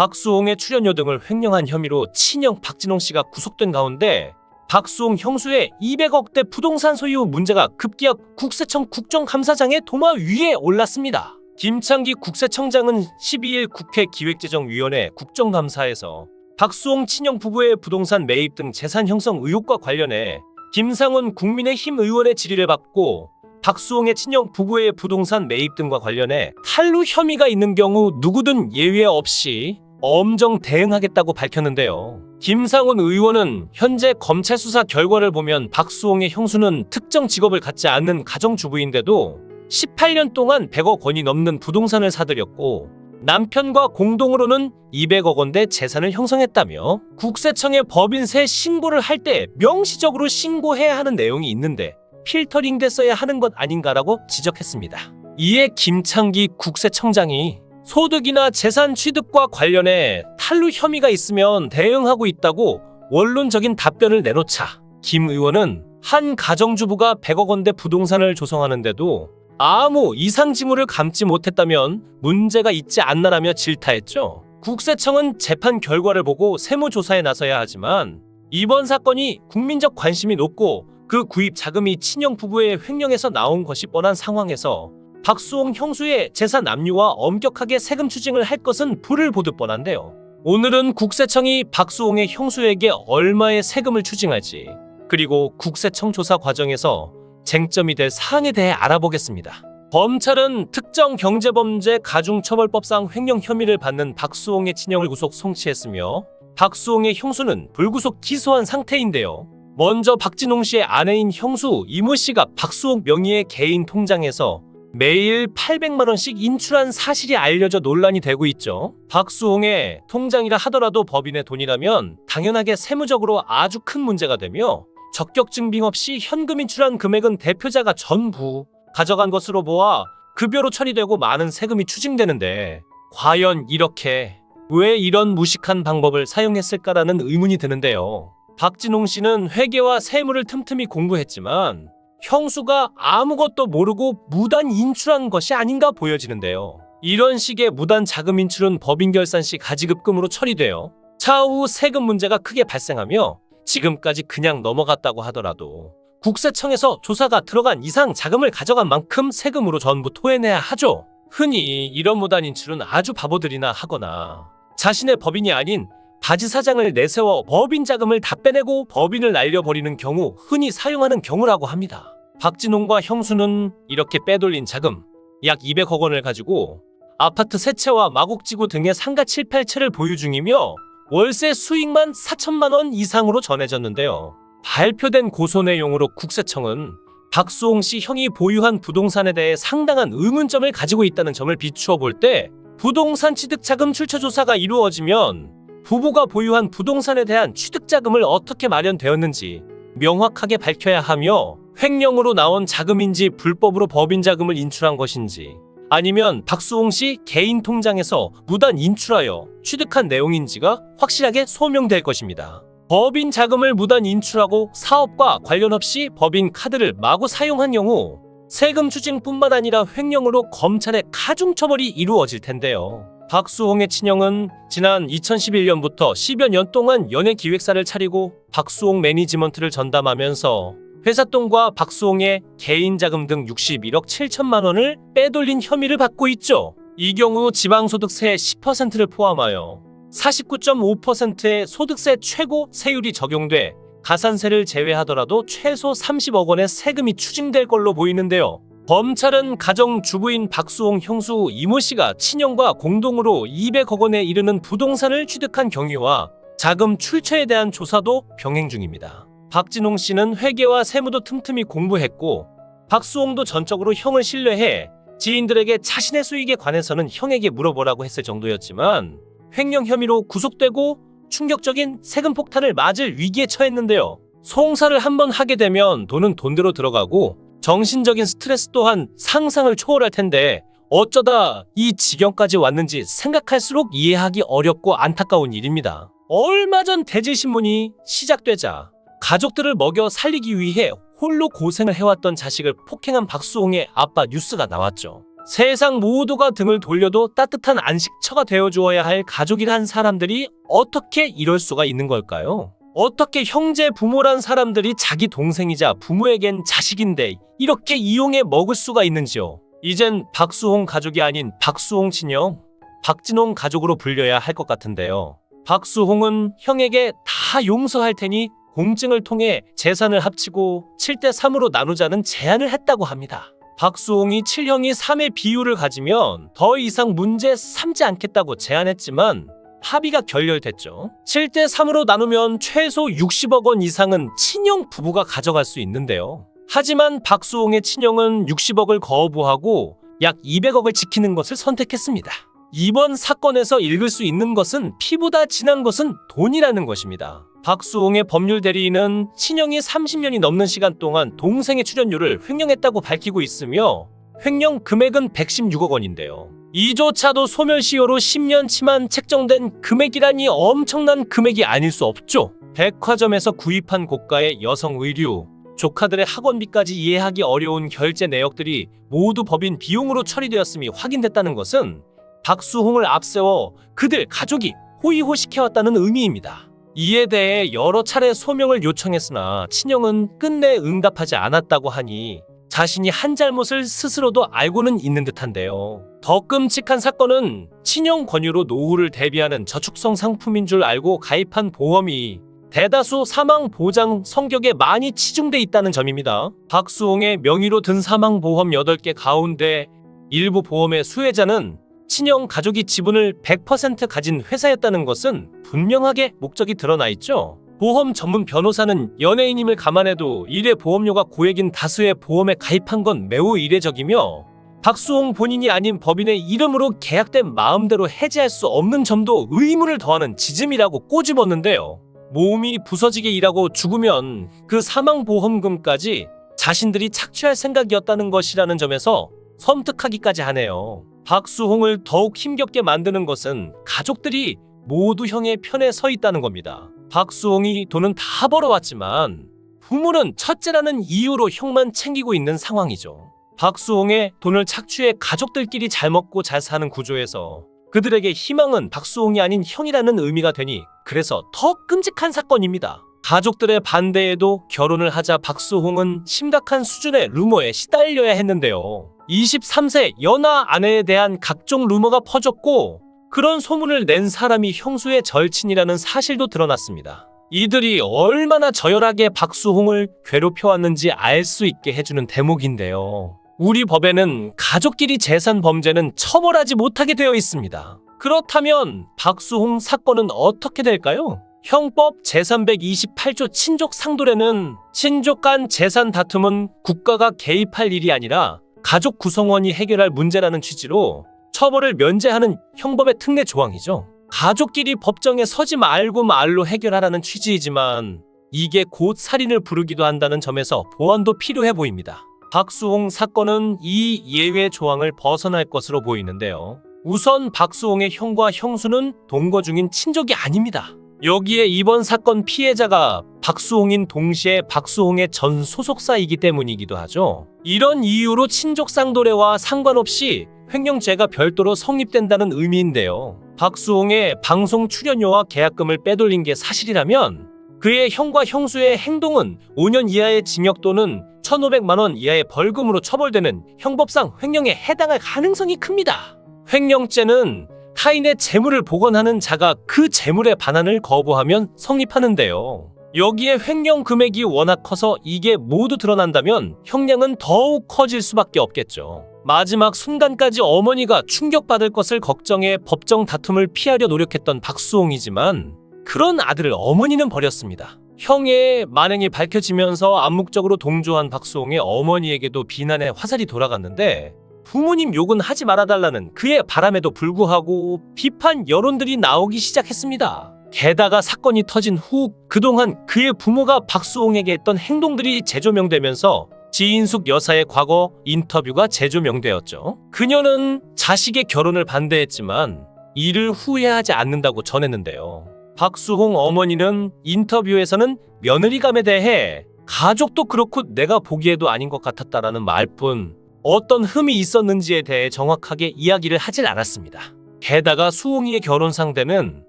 박수홍의 출연료 등을 횡령한 혐의로 친형 박진홍 씨가 구속된 가운데 박수홍 형수의 200억대 부동산 소유 문제가 급기야 국세청 국정감사장의 도마 위에 올랐습니다. 김창기 국세청장은 12일 국회 기획재정위원회 국정감사에서 박수홍 친형 부부의 부동산 매입 등 재산 형성 의혹과 관련해 김상훈 국민의힘 의원의 질의를 받고 박수홍의 친형 부부의 부동산 매입 등과 관련해 탈루 혐의가 있는 경우 누구든 예외 없이 엄정 대응하겠다고 밝혔는데요. 김상훈 의원은 현재 검찰 수사 결과를 보면 박수홍의 형수는 특정 직업을 갖지 않는 가정주부인데도 18년 동안 100억 원이 넘는 부동산을 사들였고 남편과 공동으로는 200억 원대 재산을 형성했다며 국세청에 법인세 신고를 할 때 명시적으로 신고해야 하는 내용이 있는데 필터링 됐어야 하는 것 아닌가라고 지적했습니다. 이에 김창기 국세청장이 소득이나 재산 취득과 관련해 탈루 혐의가 있으면 대응하고 있다고 원론적인 답변을 내놓자 김 의원은 한 가정주부가 100억 원대 부동산을 조성하는데도 아무 이상 징후를 감지 못했다면 문제가 있지 않나라며 질타했죠. 국세청은 재판 결과를 보고 세무조사에 나서야 하지만 이번 사건이 국민적 관심이 높고 그 구입 자금이 친형 부부의 횡령에서 나온 것이 뻔한 상황에서 박수홍 형수의 재산 압류와 엄격하게 세금 추징을 할 것은 불을 보듯 뻔한데요. 오늘은 국세청이 박수홍의 형수에게 얼마의 세금을 추징할지 그리고 국세청 조사 과정에서 쟁점이 될 사항에 대해 알아보겠습니다. 검찰은 특정 경제범죄 가중처벌법상 횡령 혐의를 받는 박수홍의 친형을 구속 송치했으며 박수홍의 형수는 불구속 기소한 상태인데요. 먼저 박진홍 씨의 아내인 형수 이모 씨가 박수홍 명의의 개인 통장에서 매일 800만 원씩 인출한 사실이 알려져 논란이 되고 있죠. 박수홍의 통장이라 하더라도 법인의 돈이라면 당연하게 세무적으로 아주 큰 문제가 되며 적격 증빙 없이 현금 인출한 금액은 대표자가 전부 가져간 것으로 보아 급여로 처리되고 많은 세금이 추징되는데 과연 이렇게 왜 이런 무식한 방법을 사용했을까라는 의문이 드는데요. 박진홍 씨는 회계와 세무를 틈틈이 공부했지만 형수가 아무것도 모르고 무단 인출한 것이 아닌가 보여지는데요. 이런 식의 무단 자금 인출은 법인 결산 시 가지급금으로 처리되어 차후 세금 문제가 크게 발생하며 지금까지 그냥 넘어갔다고 하더라도 국세청에서 조사가 들어간 이상 자금을 가져간 만큼 세금으로 전부 토해내야 하죠. 흔히 이런 무단 인출은 아주 바보들이나 하거나 자신의 법인이 아닌 바지 사장을 내세워 법인 자금을 다 빼내고 법인을 날려버리는 경우 흔히 사용하는 경우라고 합니다. 박진홍과 형수는 이렇게 빼돌린 자금 약 200억 원을 가지고 아파트 3채와 마곡지구 등의 상가 7, 8채를 보유 중이며 월세 수익만 4천만 원 이상으로 전해졌는데요. 발표된 고소 내용으로 국세청은 박수홍 씨 형이 보유한 부동산에 대해 상당한 의문점을 가지고 있다는 점을 비추어 볼 때 부동산 취득자금 출처 조사가 이루어지면 부부가 보유한 부동산에 대한 취득자금을 어떻게 마련되었는지 명확하게 밝혀야 하며 횡령으로 나온 자금인지 불법으로 법인 자금을 인출한 것인지 아니면 박수홍 씨 개인 통장에서 무단 인출하여 취득한 내용인지가 확실하게 소명될 것입니다. 법인 자금을 무단 인출하고 사업과 관련 없이 법인 카드를 마구 사용한 경우 세금 추징뿐만 아니라 횡령으로 검찰의 가중처벌이 이루어질 텐데요. 박수홍의 친형은 지난 2011년부터 10여 년 동안 연예기획사를 차리고 박수홍 매니지먼트를 전담하면서 회사 돈과 박수홍의 개인 자금 등 61억 7천만 원을 빼돌린 혐의를 받고 있죠. 이 경우 지방소득세 10%를 포함하여 49.5%의 소득세 최고 세율이 적용돼 가산세를 제외하더라도 최소 30억 원의 세금이 추징될 걸로 보이는데요. 검찰은 가정주부인 박수홍 형수 이모 씨가 친형과 공동으로 200억 원에 이르는 부동산을 취득한 경위와 자금 출처에 대한 조사도 병행 중입니다. 박진홍 씨는 회계와 세무도 틈틈이 공부했고 박수홍도 전적으로 형을 신뢰해 지인들에게 자신의 수익에 관해서는 형에게 물어보라고 했을 정도였지만 횡령 혐의로 구속되고 충격적인 세금 폭탄을 맞을 위기에 처했는데요. 송사를 한번 하게 되면 돈은 돈대로 들어가고 정신적인 스트레스 또한 상상을 초월할 텐데 어쩌다 이 지경까지 왔는지 생각할수록 이해하기 어렵고 안타까운 일입니다. 얼마 전 대질신문이 시작되자 가족들을 먹여 살리기 위해 홀로 고생을 해왔던 자식을 폭행한 박수홍의 아빠 뉴스가 나왔죠. 세상 모두가 등을 돌려도 따뜻한 안식처가 되어주어야 할 가족이란 사람들이 어떻게 이럴 수가 있는 걸까요? 어떻게 형제 부모란 사람들이 자기 동생이자 부모에겐 자식인데 이렇게 이용해 먹을 수가 있는지요? 이젠 박수홍 가족이 아닌 박수홍 친형, 박진홍 가족으로 불려야 할 것 같은데요. 박수홍은 형에게 다 용서할 테니 공증을 통해 재산을 합치고 7대3으로 나누자는 제안을 했다고 합니다. 박수홍이 7형이 3의 비율을 가지면 더 이상 문제 삼지 않겠다고 제안했지만 합의가 결렬됐죠. 7대3으로 나누면 최소 60억 원 이상은 친형 부부가 가져갈 수 있는데요. 하지만 박수홍의 친형은 60억을 거부하고 약 200억을 지키는 것을 선택했습니다. 이번 사건에서 읽을 수 있는 것은 피보다 진한 것은 돈이라는 것입니다. 박수홍의 법률 대리인은 친형이 30년이 넘는 시간 동안 동생의 출연료를 횡령했다고 밝히고 있으며 횡령 금액은 116억 원인데요. 이조차도 소멸시효로 10년치만 책정된 금액이라니 엄청난 금액이 아닐 수 없죠. 백화점에서 구입한 고가의 여성 의류, 조카들의 학원비까지 이해하기 어려운 결제 내역들이 모두 법인 비용으로 처리되었음이 확인됐다는 것은 박수홍을 앞세워 그들 가족이 호의호식해왔다는 의미입니다. 이에 대해 여러 차례 소명을 요청했으나 친형은 끝내 응답하지 않았다고 하니 자신이 한 잘못을 스스로도 알고는 있는 듯한데요. 더 끔찍한 사건은 친형 권유로 노후를 대비하는 저축성 상품인 줄 알고 가입한 보험이 대다수 사망 보장 성격에 많이 치중돼 있다는 점입니다. 박수홍의 명의로 든 사망보험 8개 가운데 일부 보험의 수혜자는 친형 가족이 지분을 100% 가진 회사였다는 것은 분명하게 목적이 드러나 있죠. 보험 전문 변호사는 연예인임을 감안해도 일회 보험료가 고액인 다수의 보험에 가입한 건 매우 이례적이며 박수홍 본인이 아닌 법인의 이름으로 계약된 마음대로 해지할 수 없는 점도 의문을 더하는 지점이라고 꼬집었는데요. 몸이 부서지게 일하고 죽으면 그 사망보험금까지 자신들이 착취할 생각이었다는 것이라는 점에서 섬뜩하기까지 하네요. 박수홍을 더욱 힘겹게 만드는 것은 가족들이 모두 형의 편에 서 있다는 겁니다. 박수홍이 돈은 다 벌어왔지만 부모는 첫째라는 이유로 형만 챙기고 있는 상황이죠. 박수홍의 돈을 착취해 가족들끼리 잘 먹고 잘 사는 구조에서 그들에게 희망은 박수홍이 아닌 형이라는 의미가 되니 그래서 더 끔찍한 사건입니다. 가족들의 반대에도 결혼을 하자 박수홍은 심각한 수준의 루머에 시달려야 했는데요. 23세 연하 아내에 대한 각종 루머가 퍼졌고 그런 소문을 낸 사람이 형수의 절친이라는 사실도 드러났습니다. 이들이 얼마나 저열하게 박수홍을 괴롭혀왔는지 알 수 있게 해주는 대목인데요. 우리 법에는 가족끼리 재산 범죄는 처벌하지 못하게 되어 있습니다. 그렇다면 박수홍 사건은 어떻게 될까요? 형법 제328조 친족 상도례는 친족 간 재산 다툼은 국가가 개입할 일이 아니라 가족 구성원이 해결할 문제라는 취지로 처벌을 면제하는 형법의 특례 조항이죠. 가족끼리 법정에 서지 말고 말로 해결하라는 취지이지만 이게 곧 살인을 부르기도 한다는 점에서 보완도 필요해 보입니다. 박수홍 사건은 이 예외 조항을 벗어날 것으로 보이는데요. 우선 박수홍의 형과 형수는 동거 중인 친족이 아닙니다. 여기에 이번 사건 피해자가 박수홍인 동시에 박수홍의 전 소속사이기 때문이기도 하죠. 이런 이유로 친족상도례와 상관없이 횡령죄가 별도로 성립된다는 의미인데요. 박수홍의 방송 출연료와 계약금을 빼돌린 게 사실이라면 그의 형과 형수의 행동은 5년 이하의 징역 또는 1,500만 원 이하의 벌금으로 처벌되는 형법상 횡령에 해당할 가능성이 큽니다. 횡령죄는 타인의 재물을 복원하는 자가 그 재물의 반환을 거부하면 성립하는데요. 여기에 횡령 금액이 워낙 커서 이게 모두 드러난다면 형량은 더욱 커질 수밖에 없겠죠. 마지막 순간까지 어머니가 충격받을 것을 걱정해 법정 다툼을 피하려 노력했던 박수홍이지만 그런 아들을 어머니는 버렸습니다. 형의 만행이 밝혀지면서 암묵적으로 동조한 박수홍의 어머니에게도 비난의 화살이 돌아갔는데 부모님 욕은 하지 말아달라는 그의 바람에도 불구하고 비판 여론들이 나오기 시작했습니다. 게다가 사건이 터진 후 그동안 그의 부모가 박수홍에게 했던 행동들이 재조명되면서 지인숙 여사의 과거 인터뷰가 재조명되었죠. 그녀는 자식의 결혼을 반대했지만 이를 후회하지 않는다고 전했는데요. 박수홍 어머니는 인터뷰에서는 며느리감에 대해 가족도 그렇고 내가 보기에도 아닌 것 같았다라는 말뿐 어떤 흠이 있었는지에 대해 정확하게 이야기를 하질 않았습니다. 게다가 수홍이의 결혼 상대는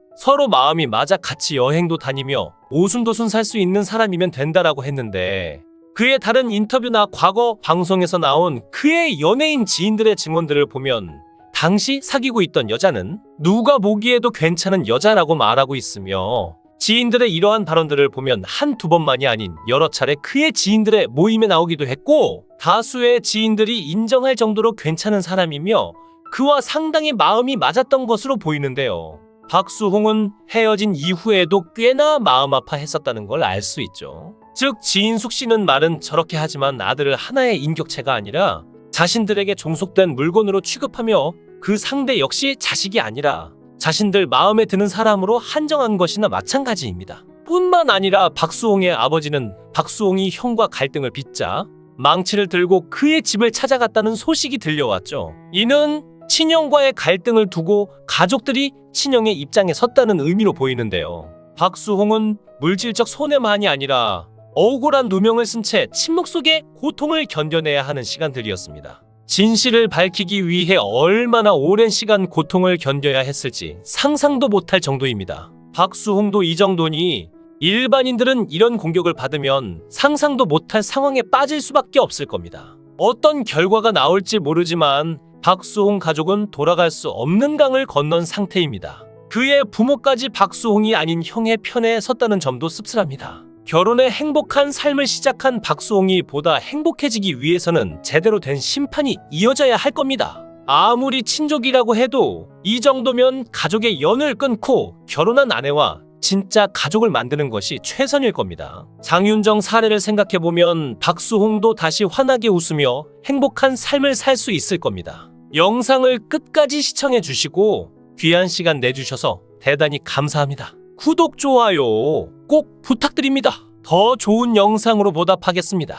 서로 마음이 맞아 같이 여행도 다니며 오순도순 살 수 있는 사람이면 된다라고 했는데, 그의 다른 인터뷰나 과거 방송에서 나온 그의 연예인 지인들의 증언들을 보면 당시 사귀고 있던 여자는 누가 보기에도 괜찮은 여자라고 말하고 있으며, 지인들의 이러한 발언들을 보면 한두 번만이 아닌 여러 차례 그의 지인들의 모임에 나오기도 했고, 다수의 지인들이 인정할 정도로 괜찮은 사람이며 그와 상당히 마음이 맞았던 것으로 보이는데요. 박수홍은 헤어진 이후에도 꽤나 마음 아파했었다는 걸 알 수 있죠. 즉, 지인숙 씨는 말은 저렇게 하지만 아들을 하나의 인격체가 아니라 자신들에게 종속된 물건으로 취급하며 그 상대 역시 자식이 아니라 자신들 마음에 드는 사람으로 한정한 것이나 마찬가지입니다. 뿐만 아니라 박수홍의 아버지는 박수홍이 형과 갈등을 빚자 망치를 들고 그의 집을 찾아갔다는 소식이 들려왔죠. 이는 친형과의 갈등을 두고 가족들이 친형의 입장에 섰다는 의미로 보이는데요. 박수홍은 물질적 손해만이 아니라 억울한 누명을 쓴 채 침묵 속에 고통을 견뎌내야 하는 시간들이었습니다. 진실을 밝히기 위해 얼마나 오랜 시간 고통을 견뎌야 했을지 상상도 못할 정도입니다. 박수홍도 이 정도니 일반인들은 이런 공격을 받으면 상상도 못할 상황에 빠질 수밖에 없을 겁니다. 어떤 결과가 나올지 모르지만 박수홍 가족은 돌아갈 수 없는 강을 건넌 상태입니다. 그의 부모까지 박수홍이 아닌 형의 편에 섰다는 점도 씁쓸합니다. 결혼에 행복한 삶을 시작한 박수홍이 보다 행복해지기 위해서는 제대로 된 심판이 이어져야 할 겁니다. 아무리 친족이라고 해도 이 정도면 가족의 연을 끊고 결혼한 아내와 진짜 가족을 만드는 것이 최선일 겁니다. 장윤정 사례를 생각해보면 박수홍도 다시 환하게 웃으며 행복한 삶을 살 수 있을 겁니다. 영상을 끝까지 시청해주시고 귀한 시간 내주셔서 대단히 감사합니다. 구독, 좋아요 꼭 부탁드립니다. 더 좋은 영상으로 보답하겠습니다.